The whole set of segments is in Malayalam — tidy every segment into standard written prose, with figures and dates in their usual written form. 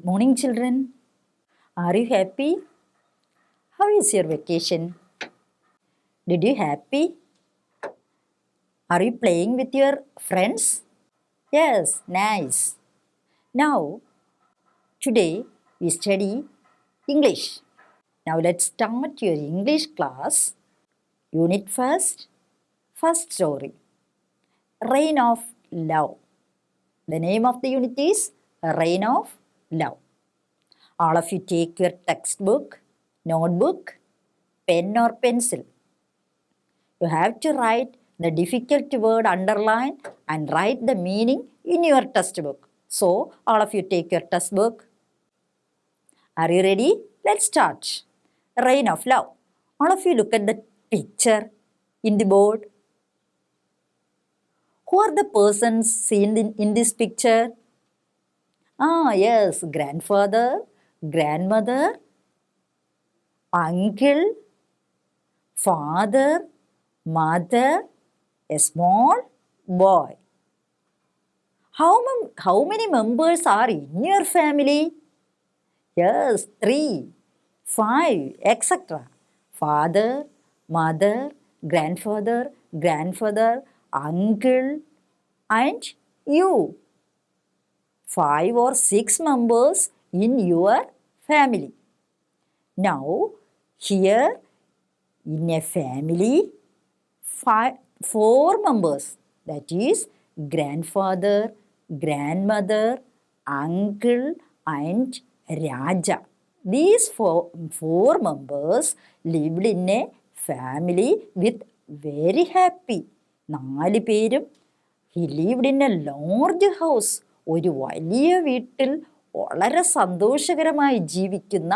morning, children. Are you happy? How is your vacation? Did you happy? Are you playing with your friends? Yes, nice. Now, today we study English. Now let's start your English class. Unit first story. Reign of Love. The name of the unit is Reign of Love. All of you take your textbook, notebook, pen or pencil. You have to write the difficult word underline and write the meaning in your textbook. So, all of you take your textbook. Are you ready? Let's start. Reign of Love. All of you look at the picture in the board. Who are the persons seen in this picture? Yes, grandfather, grandmother, uncle, father, mother, a small boy. How many members are in your family? Yes, 3, 5, etc. Father, mother, grandfather, uncle, and you. 5 or 6 members in your family. Now, here in a family, 4 members, that is grandfather, grandmother, uncle, and Raja. These four members lived in a family with very happy. 4 പേരും he lived in a large house. ഒരു വലിയ വീട്ടിൽ വളരെ സന്തോഷകരമായി ജീവിക്കുന്ന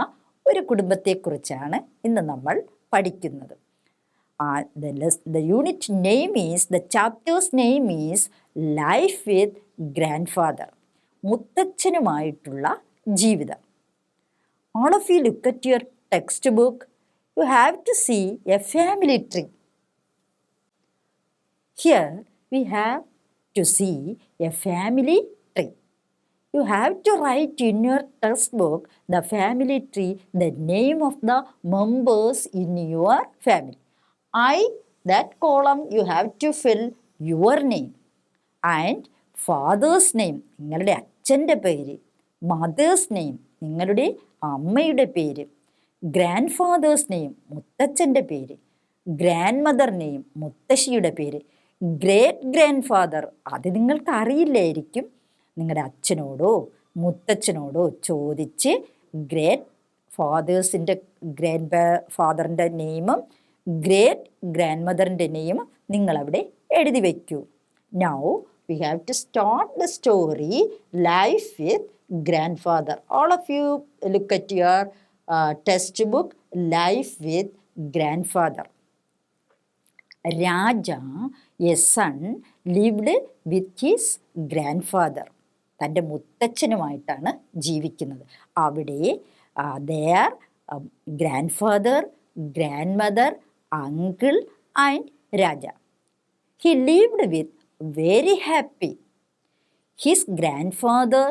ഒരു കുടുംബത്തെക്കുറിച്ചാണ് ഇന്ന് നമ്മൾ പഠിക്കുന്നത്. The unit name is, the chapter's name is Life with Grandfather. മുത്തച്ഛനുമായിട്ടുള്ള ജീവിതം. All of you look at your textbook. You have to see a family tree. Here we have to see a family tree. You have to write in your textbook the family tree, the name of the members in your family. That column you have to fill your name and father's name, നിങ്ങളുടെ അച്ഛൻ്റെ പേര്, mother's name, നിങ്ങളുടെ അമ്മയുടെ പേര്, grandfather's name, മുത്തച്ഛൻ്റെ പേര്, grandmother name, മുത്തശ്ശിയുടെ പേര്, ഗ്രേറ്റ് ഗ്രാൻഡ് ഫാദർ, അത് നിങ്ങൾക്ക് അറിയില്ലായിരിക്കും. നിങ്ങളുടെ അച്ഛനോടോ മുത്തച്ഛനോടോ ചോദിച്ച് ഗ്രേറ്റ് ഫാദറിൻ്റെ നെയിമും ഗ്രേറ്റ് ഗ്രാൻഡ് മദറിൻ്റെ നെയിമും നിങ്ങളവിടെ എഴുതി വയ്ക്കൂ. Now we have to start the story Life with Grandfather. All of you look at your textbook Life with Grandfather. Raja, a son, lived with his grandfather. തൻ്റെ മുത്തച്ഛനുമായിട്ടാണ് ജീവിക്കുന്നത്. അവിടെ their grandfather, grandmother, uncle and Raja. He lived with very happy. His grandfather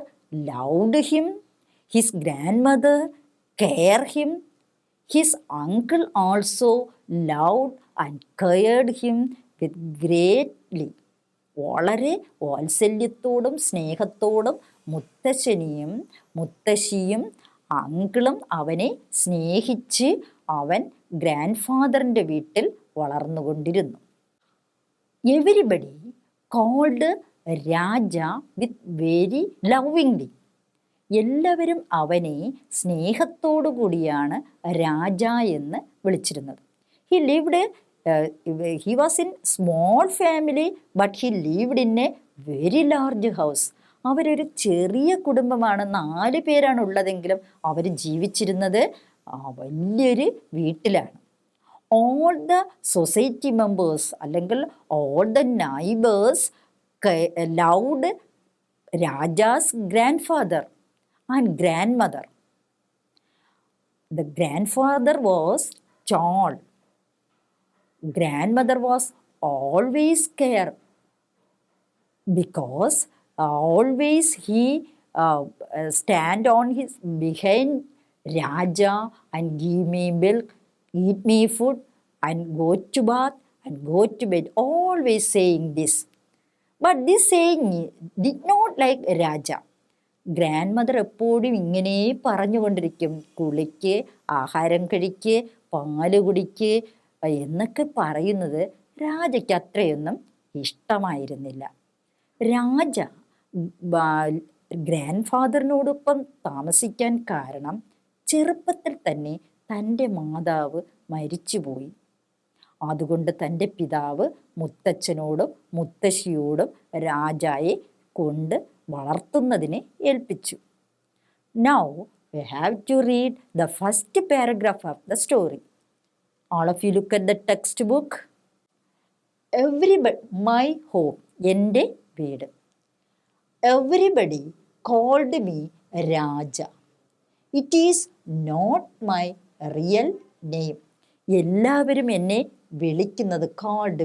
loved him. His grandmother cared him. His uncle also loved and cared him with greatly. വളരെ വാത്സല്യത്തോടും സ്നേഹത്തോടും മുത്തശ്ശനെയും മുത്തശ്ശിയും അങ്കിളും അവനെ സ്നേഹിച്ച് അവൻ ഗ്രാൻഡ്ഫാദറിൻ്റെ വീട്ടിൽ വളർന്നുകൊണ്ടിരുന്നു. Everybody called Raja with very lovingly. എല്ലാവരും അവനെ സ്നേഹത്തോടു കൂടിയാണ് രാജ എന്ന് വിളിച്ചിരുന്നത്. He was in small family, but he lived in a very large house. അവരൊരു ചെറിയ കുടുംബമാണ്, 4 പേരാണ് ഉള്ളതെങ്കിലും അവർ ജീവിച്ചിരുന്നത് വലിയൊരു വീട്ടിലാണ്. All the society members അല്ലെങ്കിൽ all the neighbors loved Raja's grandfather and grandmother. The grandfather was tall. Grandmother was always care because always he stand on his behind Raja and give me milk, eat me food, and go to bath and go to bed, always saying this. But this saying did not like Raja. Grand mother എപ്പോഴും ഇങ്ങനെ പറഞ്ഞുകൊണ്ടിരിക്കും, കുളിക്ക്, ആഹാരം കഴിക്ക്, പാല് കുടിക്ക് എന്നൊക്കെ പറയുന്നത് രാജയ്ക്ക് അത്രയൊന്നും ഇഷ്ടമായിരുന്നില്ല. രാജ ഗ്രാൻഡ് ഫാദറിനോടൊപ്പം താമസിക്കാൻ കാരണം ചെറുപ്പത്തിൽ തന്നെ തൻ്റെ മാതാവ് മരിച്ചുപോയി. അതുകൊണ്ട് തൻ്റെ പിതാവ് മുത്തച്ഛനോടും മുത്തശ്ശിയോടും രാജായെ കൊണ്ട് വളർത്തുന്നതിനെ ഏൽപ്പിച്ചു. Now we have to read the first paragraph of the story. All of you look at the textbook. Everybody, my home, എൻ്റെ വീട്. Everybody called me Raja. It is not my real name. എല്ലാവരും എന്നെ വിളിക്കുന്നത്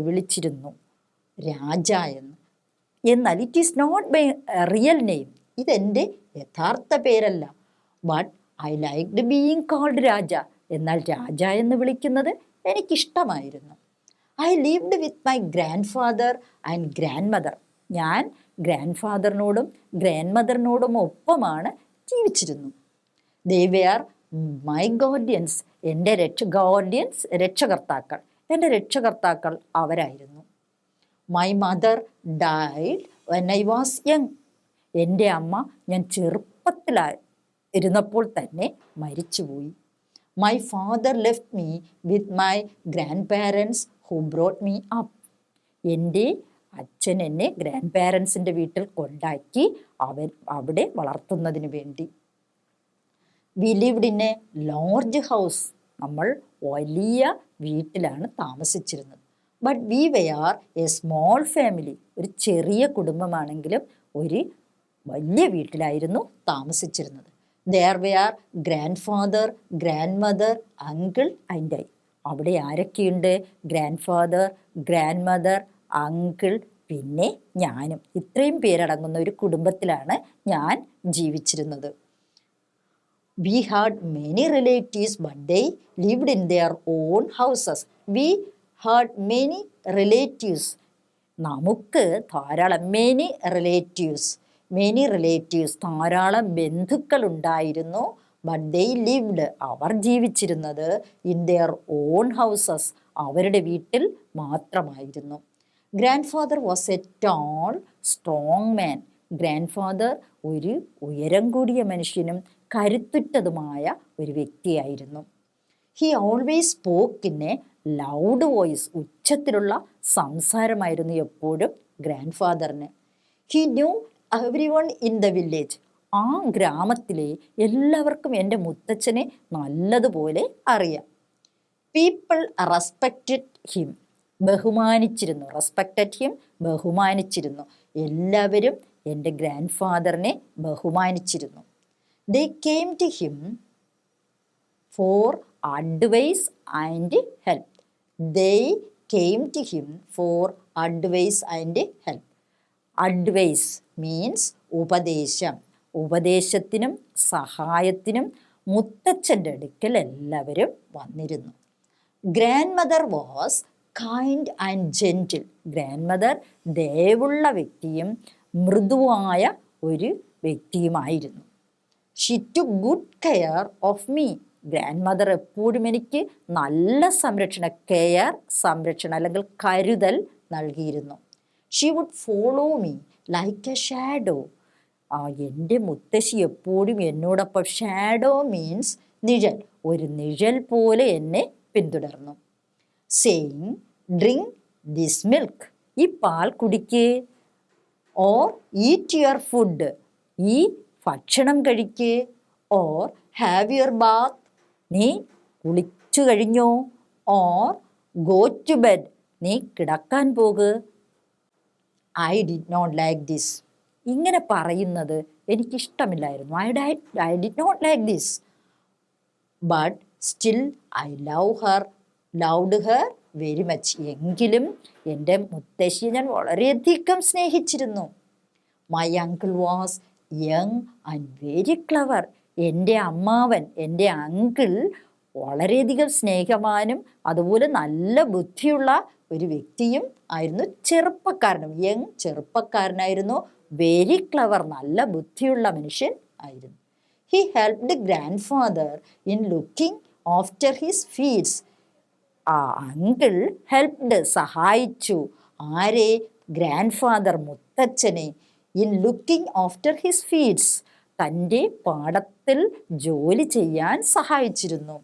വിളിച്ചിരുന്നു രാജ എന്ന്. എന്നാൽ it is not my real name, ഇതെൻ്റെ യഥാർത്ഥ പേരല്ല. But I liked being called Raja, എന്നാൽ രാജ എന്ന് വിളിക്കുന്നത് എനിക്കിഷ്ടമായിരുന്നു. I lived with my grandfather and grandmother. ഞാൻ ഗ്രാൻഡ് ഫാദറിനോടും ഗ്രാൻഡ് മദറിനോടും ഒപ്പമാണ് ജീവിച്ചിരുന്നു. ദേ വെയർ മൈ ഗാർഡിയൻസ്, എൻ്റെ രക്ഷകർത്താക്കൾ, എൻ്റെ രക്ഷകർത്താക്കൾ അവരായിരുന്നു. My mother died when I was young. എൻ്റെ അമ്മ ഞാൻ ചെറുപ്പത്തിലായിരുന്നപ്പോൾ തന്നെ മരിച്ചുപോയി. My father left me with my grandparents who brought me up. എൻ്റെ അച്ഛൻ എന്നെ ഗ്രാൻഡ് പാരൻസിൻ്റെ വീട്ടിൽ കൊണ്ടാക്കി അവിടെ വളർത്തുന്നതിന് വേണ്ടി. We lived in a large house. നമ്മൾ വലിയ വീട്ടിലാണ് താമസിച്ചിരുന്നത്. But we were a small family. ഒരു ചെറിയ കുടുംബമാണെങ്കിലും ഒരു വലിയ വീട്ടിലായിരുന്നു താമസിച്ചിരുന്നത്. There were grandfather, grandmother, uncle and I. അവിടെ ആരൊക്കെയുണ്ട്? Grandfather, grandmother, uncle, പിന്നെ ഞാനും. ഇത്രയും പേരടങ്ങുന്ന ഒരു കുടുംബത്തിലാണ് ഞാൻ ജീവിച്ചിരുന്നത്. We had many relatives, but they lived in their own houses. We had many relatives. നമുക്ക് ധാരാളം many relatives ധാരാളം ബന്ധുക്കൾ ഉണ്ടായിരുന്നു. But they lived, അവർ ജീവിച്ചിരുന്നത് in their own houses, അവരുടെ വീട്ടിൽ മാത്രമായിരുന്നു. Grandfather was a tall, strong man. Grand ഒരു ഉയരം കൂടിയ മനുഷ്യനും കരുത്തുറ്റതുമായ ഒരു വ്യക്തിയായിരുന്നു. He always spoke in a loud voice. ഉച്ചത്തിലുള്ള സംസാരമായിരുന്നു എപ്പോഴും ഗ്രാൻഡ് ഫാദറിന്. He knew everyone in the village. ആ ഗ്രാമത്തിലെ എല്ലാവർക്കും എൻ്റെ മുത്തച്ഛനെ നല്ലതുപോലെ അറിയാം. People respected him. ബഹുമാനിച്ചിരുന്നു. എല്ലാവരും എൻ്റെ ഗ്രാൻഡ് ഫാദറിനെ ബഹുമാനിച്ചിരുന്നു. They came to him for advice and help. Advice means ഉപദേശത്തിനും സഹായത്തിനും മുത്തച്ഛൻ്റെ അടുക്കൽ എല്ലാവരും വന്നിരുന്നു. Grandmother was kind and gentle. Grandmother ദയവുള്ള വ്യക്തിയും മൃദുവായ ഒരു വ്യക്തിയുമായിരുന്നു. She took good care of me. Grandmother എപ്പോഴും എനിക്ക് നല്ല സംരക്ഷണം അല്ലെങ്കിൽ കരുതൽ നൽകിയിരുന്നു. She would follow me like a shadow. എൻ്റെ മുത്തശ്ശി എപ്പോഴും എന്നോടൊപ്പം, ഷാഡോ മീൻസ് നിഴൽ, ഒരു നിഴൽ പോലെ എന്നെ പിന്തുടർന്നു. Saying drink this milk. ഈ പാൽ കുടിക്ക്. Or eat your food. ഈ ഭക്ഷണം കഴിക്ക്. Or have your bath. നീ കുളിച്ചു കഴിഞ്ഞോ? Or go to bed. നീ കിടക്കാൻ പോക്. I did not like this. ഇങ്ങനെ പറയുന്നത് എനിക്കിഷ്ടമില്ലായിരുന്നു. I did not like this. But still I loved her very much. എങ്കിലും എൻ്റെ മുത്തശ്ശിയെ ഞാൻ വളരെയധികം സ്നേഹിച്ചിരുന്നു. My uncle was young and very clever. എൻ്റെ അമ്മാവൻ, എൻ്റെ അങ്കിൾ വളരെയധികം സ്നേഹവാനും അതുപോലെ നല്ല ബുദ്ധിയുള്ള ഒരു വ്യക്തിയും ആയിരുന്നു. ചെറുപ്പക്കാരനും, യങ് ചെറുപ്പക്കാരനായിരുന്നു. വെരി ക്ലവർ നല്ല ബുദ്ധിയുള്ള മനുഷ്യൻ ആയിരുന്നു. He helped grandfather in looking after his fields. ആ അങ്കിൾ ഹെൽപ്ഡ് സഹായിച്ചു. ആരെ? ഗ്രാൻഡ് ഫാദർ മുത്തച്ഛനെ. In looking after his fields തൻ്റെ പാടത്തിൽ ജോലി ചെയ്യാൻ സഹായിച്ചിരുന്നു.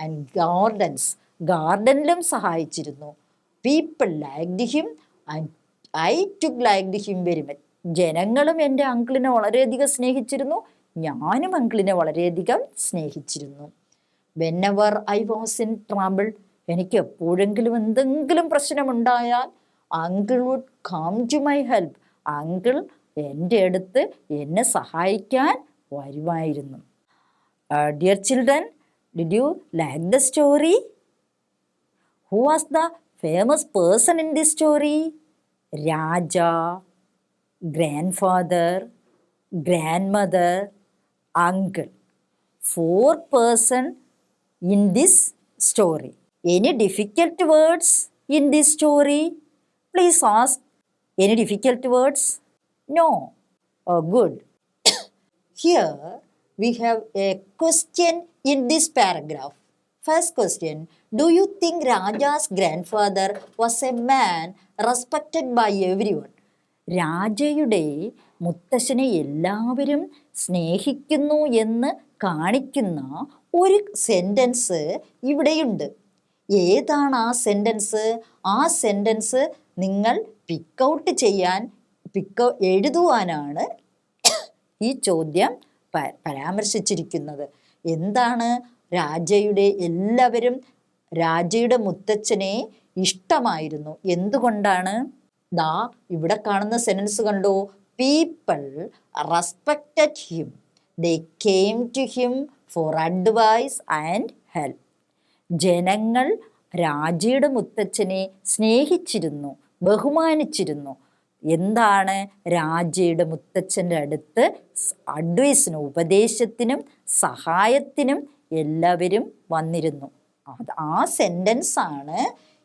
ആൻഡ് ഗാർഡൻസ് ഗാർഡനിലും സഹായിച്ചിരുന്നു. People liked him and I took liked him very much. ജനങ്ങളും എൻ്റെ അങ്കിളിനെ വളരെയധികം സ്നേഹിച്ചിരുന്നു. ഞാനും അങ്കിളിനെ വളരെയധികം സ്നേഹിച്ചിരുന്നു. Whenever I was in trouble, എനിക്ക് എപ്പോഴെങ്കിലും എന്തെങ്കിലും പ്രശ്നമുണ്ടായാൽ uncle would come to my help. Uncle എൻ്റെ അടുത്ത് എന്നെ സഹായിക്കാൻ വരുമായിരുന്നു. Dear children, did you like the story? Who was the famous person in this story? Raja, grandfather, grandmother, uncle. 4 persons in this story. Any difficult words in this story? Please ask. Any difficult words? No. Oh, good. Here we have a question in this paragraph. First question, do you think Raja's grandfather was a man respected by everyone? രാജയുടെ മുത്തശ്ശനെ എല്ലാവരും സ്നേഹിക്കുന്നു എന്ന് കാണിക്കുന്ന ഒരു സെൻറ്റൻസ് ഇവിടെയുണ്ട്. ഏതാണ് ആ സെൻറ്റൻസ്? ആ സെൻറ്റൻസ് നിങ്ങൾ എഴുതുവാനാണ് ഈ ചോദ്യം പരാമർശിച്ചിരിക്കുന്നത്. എന്താണ്? രാജയുടെ മുത്തച്ഛനെ ഇഷ്ടമായിരുന്നു. എന്തുകൊണ്ടാണ്? ദാ ഇവിടെ കാണുന്ന സെന്റൻസ് കണ്ടോ? People respected him, they came to him for advice and help. ജനങ്ങൾ രാജയുടെ മുത്തച്ഛനെ സ്നേഹിച്ചിരുന്നു, ബഹുമാനിച്ചിരുന്നു. എന്താണ്? രാജയുടെ മുത്തച്ഛൻ്റെ അടുത്ത് അഡ്വൈസിനും ഉപദേശത്തിനും സഹായത്തിനും എല്ലാവരും വന്നിരുന്നു. ആ സെൻറ്റൻസ് ആണ്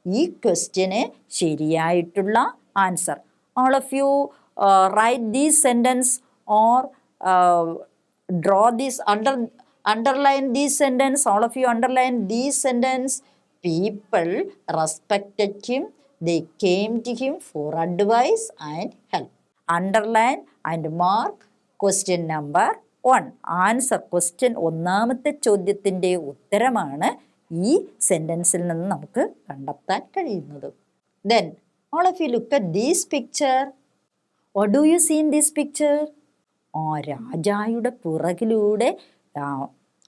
ഈ ക്വസ്റ്റ്യന് ശരിയായിട്ടുള്ള answer. All of you write this sentence or draw this, underline this sentence. All of you underline this sentence. People respected him. They came to him for advice and help. Underline and mark question number 1. Answer question ഒന്നാമത്തെ ചോദ്യത്തിൻ്റെ ഉത്തരമാണ് ഈ സെൻറ്റൻസിൽ നിന്ന് നമുക്ക് കണ്ടെത്താൻ കഴിയുന്നത്. Then all of you look at this picture. What do you see in this picture? രാജായുടെ പുറകിലൂടെ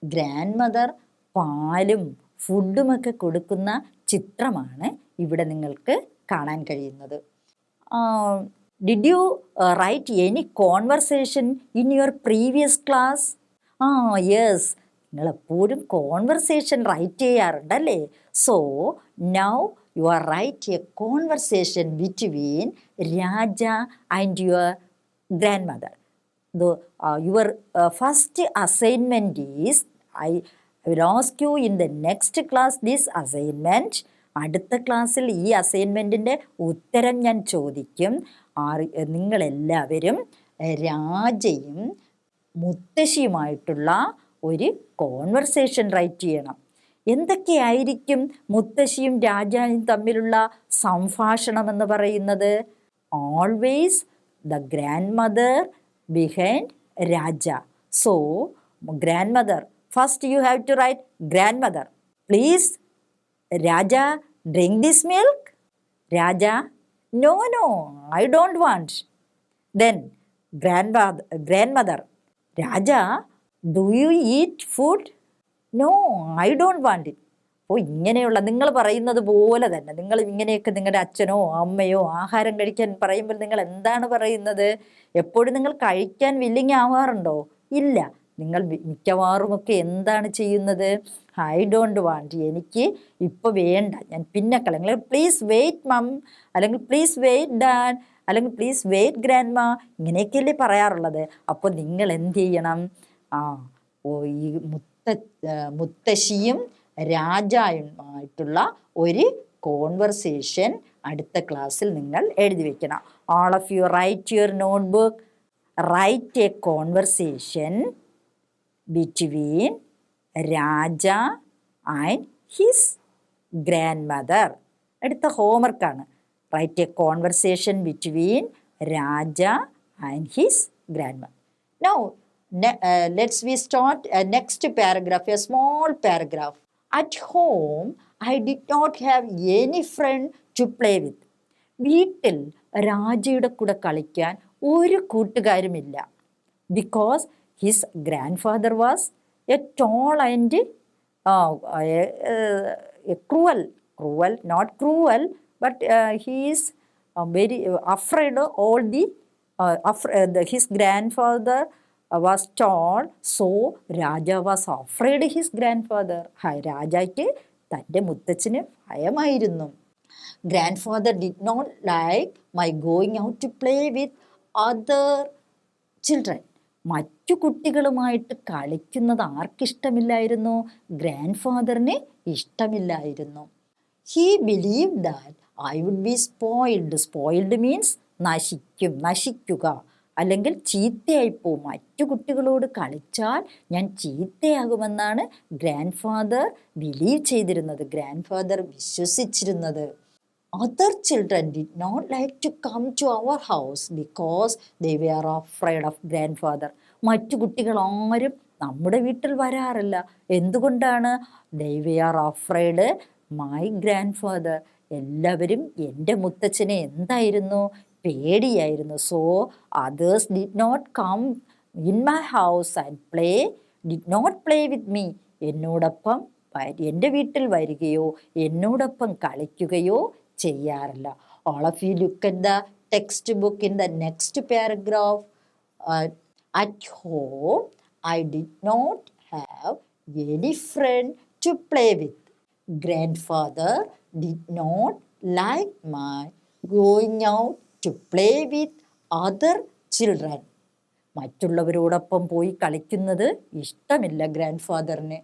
ഗ്രാൻഡ് മദർ പാലും ഫുഡുമൊക്കെ കൊടുക്കുന്ന ചിത്രമാണ് ഇവിടെ നിങ്ങൾക്ക് കാണാൻ കഴിയുന്നത്. Did you write any conversation in your previous class? Yes, നിങ്ങളെപ്പോഴും കോൺവെർസേഷൻ റൈറ്റ് ചെയ്യാറുണ്ടല്ലേ? So now you are write a conversation between Raja and your grandmother. Your first assignment is, I will ask you in the next class this assignment. അടുത്ത ക്ലാസ്സിൽ ഈ അസൈൻമെൻറ്റിൻ്റെ ഉത്തരം ഞാൻ ചോദിക്കും. നിങ്ങളെല്ലാവരും രാജയും മുത്തശ്ശിയുമായിട്ടുള്ള ഒരു കോൺവെർസേഷൻ റൈറ്റ് ചെയ്യണം. എന്തൊക്കെയായിരിക്കും മുത്തശ്ശിയും രാജാവും തമ്മിലുള്ള സംഭാഷണം എന്ന് പറയുന്നത്? Always the grandmother behind Raja. So grandmother, first you have to write grandmother, please Raja drink this milk. Raja, no I don't want. Then grandmother, Raja do you eat food? No I don't want it. അപ്പോൾ ഇങ്ങനെയുള്ള നിങ്ങൾ പറയുന്നത് പോലെ തന്നെ നിങ്ങൾ ഇങ്ങനെയൊക്കെ നിങ്ങളുടെ അച്ഛനോ അമ്മയോ ആഹാരം കഴിക്കാൻ പറയുമ്പോൾ നിങ്ങൾ എന്താണ് പറയുന്നത്? എപ്പോഴും നിങ്ങൾ കഴിക്കാൻ വില്ലിങ് ആവാറുണ്ടോ? ഇല്ല. നിങ്ങൾ മിക്കവാറുമൊക്കെ എന്താണ് ചെയ്യുന്നത്? ഐ ഡോണ്ട് വാണ്ട്, എനിക്ക് ഇപ്പോൾ വേണ്ട, ഞാൻ പിന്നെ കളയും. പ്ലീസ് വെയിറ്റ് മം, അല്ലെങ്കിൽ പ്ലീസ് വെയിറ്റ് ഡാഡ്, അല്ലെങ്കിൽ പ്ലീസ് വെയിറ്റ് ഗ്രാൻഡ്മ, ഇങ്ങനെയൊക്കെയല്ലേ പറയാറുള്ളത്. അപ്പോൾ നിങ്ങൾ എന്ത് ചെയ്യണം? ഈ മുത്തശ്ശിയും രാജാവുമായിട്ടുള്ള ഒരു കോൺവെർസേഷൻ അടുത്ത ക്ലാസ്സിൽ നിങ്ങൾ എഴുതി വെക്കണം. All of you write your notebook. Write a conversation between Raja and his grandmother. അടുത്ത ഹോംവർക്കാണ്. Write a conversation between Raja and his grandmother. Now let's we start next paragraph, a small paragraph. At home I did not have any friend to play with. വീട്ടിൽ രാജയുടെ കൂടെ കളിക്കാൻ ഒരു കൂട്ടുകാരുമില്ല. Because his grandfather was a tall and cruel, not cruel, but he is very afraid of all the his grandfather was tall, so Raja was afraid his grandfather. രാജയ്ക്ക് തൻ്റെ മുത്തച്ഛന് ഭയമായിരുന്നു. Grandfather did not like my going out to play with other children. മറ്റു കുട്ടികളുമായിട്ട് കളിക്കുന്നത് ആർക്കിഷ്ടമില്ലായിരുന്നു? ഗ്രാൻഡ് ഫാദറിന് ഇഷ്ടമില്ലായിരുന്നു. He believed that I would be spoiled. Spoiled means നശിക്കുക, അല്ലെങ്കിൽ ചീത്തയായിപ്പോവും. മറ്റു കുട്ടികളോട് കളിച്ചാൽ ഞാൻ ചീത്തയാകുമെന്നാണ് ഗ്രാൻഡ് ഫാദർ ബിലീവ് ചെയ്തിരുന്നത്, ഗ്രാൻഡ് ഫാദർ വിശ്വസിച്ചിരുന്നത്. Other children did not like to come to our house because they were afraid of grandfather. മറ്റു കുട്ടികൾ ആരും നമ്മുടെ വീട്ടിൽ വരാറില്ല. എന്തുകൊണ്ടാണ്? They were afraid my grandfather. എല്ലാവരും എൻ്റെ മുത്തച്ഛനെ എന്തായിരുന്നു? പേടിയായിരുന്നു. So others did not come in my house and did not play with me. എന്നോടൊപ്പം എൻ്റെ വീട്ടിൽ വരികയോ എന്നോടൊപ്പം കളിക്കുകയോ ചെയ്യാറില്ല. All of you look at the textbook in the next paragraph. At home I did not have any friend to play with. Grandfather did not like my going out to play with other children. മറ്റുള്ളവരോടൊപ്പം പോയി കളിക്കുന്നത് ഇഷ്ടമില്ല ഗ്രാൻഡ് ഫാദറിന്.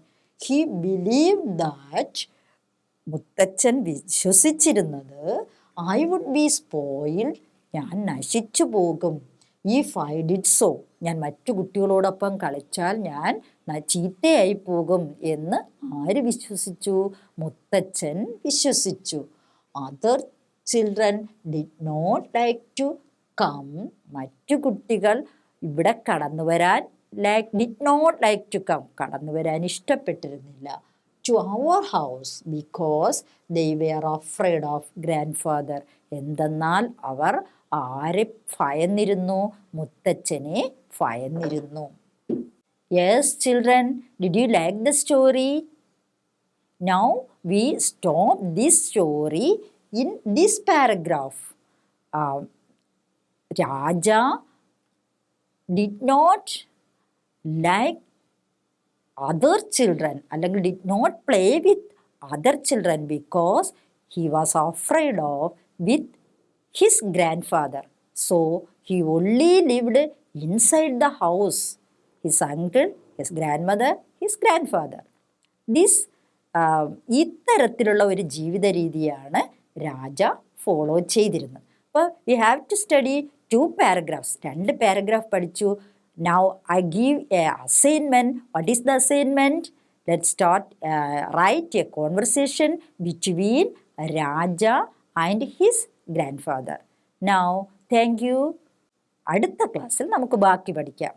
He believed that, മുത്തച്ഛൻ വിശ്വസിച്ചിരുന്നത്, I would be spoiled, ഞാൻ നശിച്ചു പോകും. If I did so, ഞാൻ മറ്റു കുട്ടികളോടൊപ്പം കളിച്ചാൽ ഞാൻ ചീത്തയായി പോകും എന്ന് ആര് വിശ്വസിച്ചു? മുത്തച്ഛൻ വിശ്വസിച്ചു. Other children did not like to come. മറ്റു കുട്ടികൾ ഇവിടെ കടന്നു വരാൻ did not like to come, കടന്നു വരാൻ ഇഷ്ടപ്പെട്ടിരുന്നില്ല. To our house because they were afraid of grandfather. എന്തെന്നാൽ അവർ ആരെ ഭയന്നിരുന്നു? മുത്തച്ഛനെ ഭയന്നിരുന്നു. Yes children, did you like the story? Now we stop this story in this paragraph. Raja did not like other children, അല്ലെങ്കിൽ did not play with other children because he was afraid of with his grandfather. So he only lived inside the house. His uncle, his grandmother, his grandfather. This ഇത്തരത്തിലുള്ള ഒരു ജീവിത രീതിയാണ് രാജ ഫോളോ ചെയ്തിരുന്നത്. അപ്പോൾ we have to study 2 paragraphs. 2 paragraph പഠിച്ചു. Now I give a assignment. What is the assignment? Let's start. Write a conversation between Raja and his grandfather. Now, thank you. അടുത്ത ക്ലാസ്സിൽ നമുക്ക് ബാക്കി പഠിക്കാം.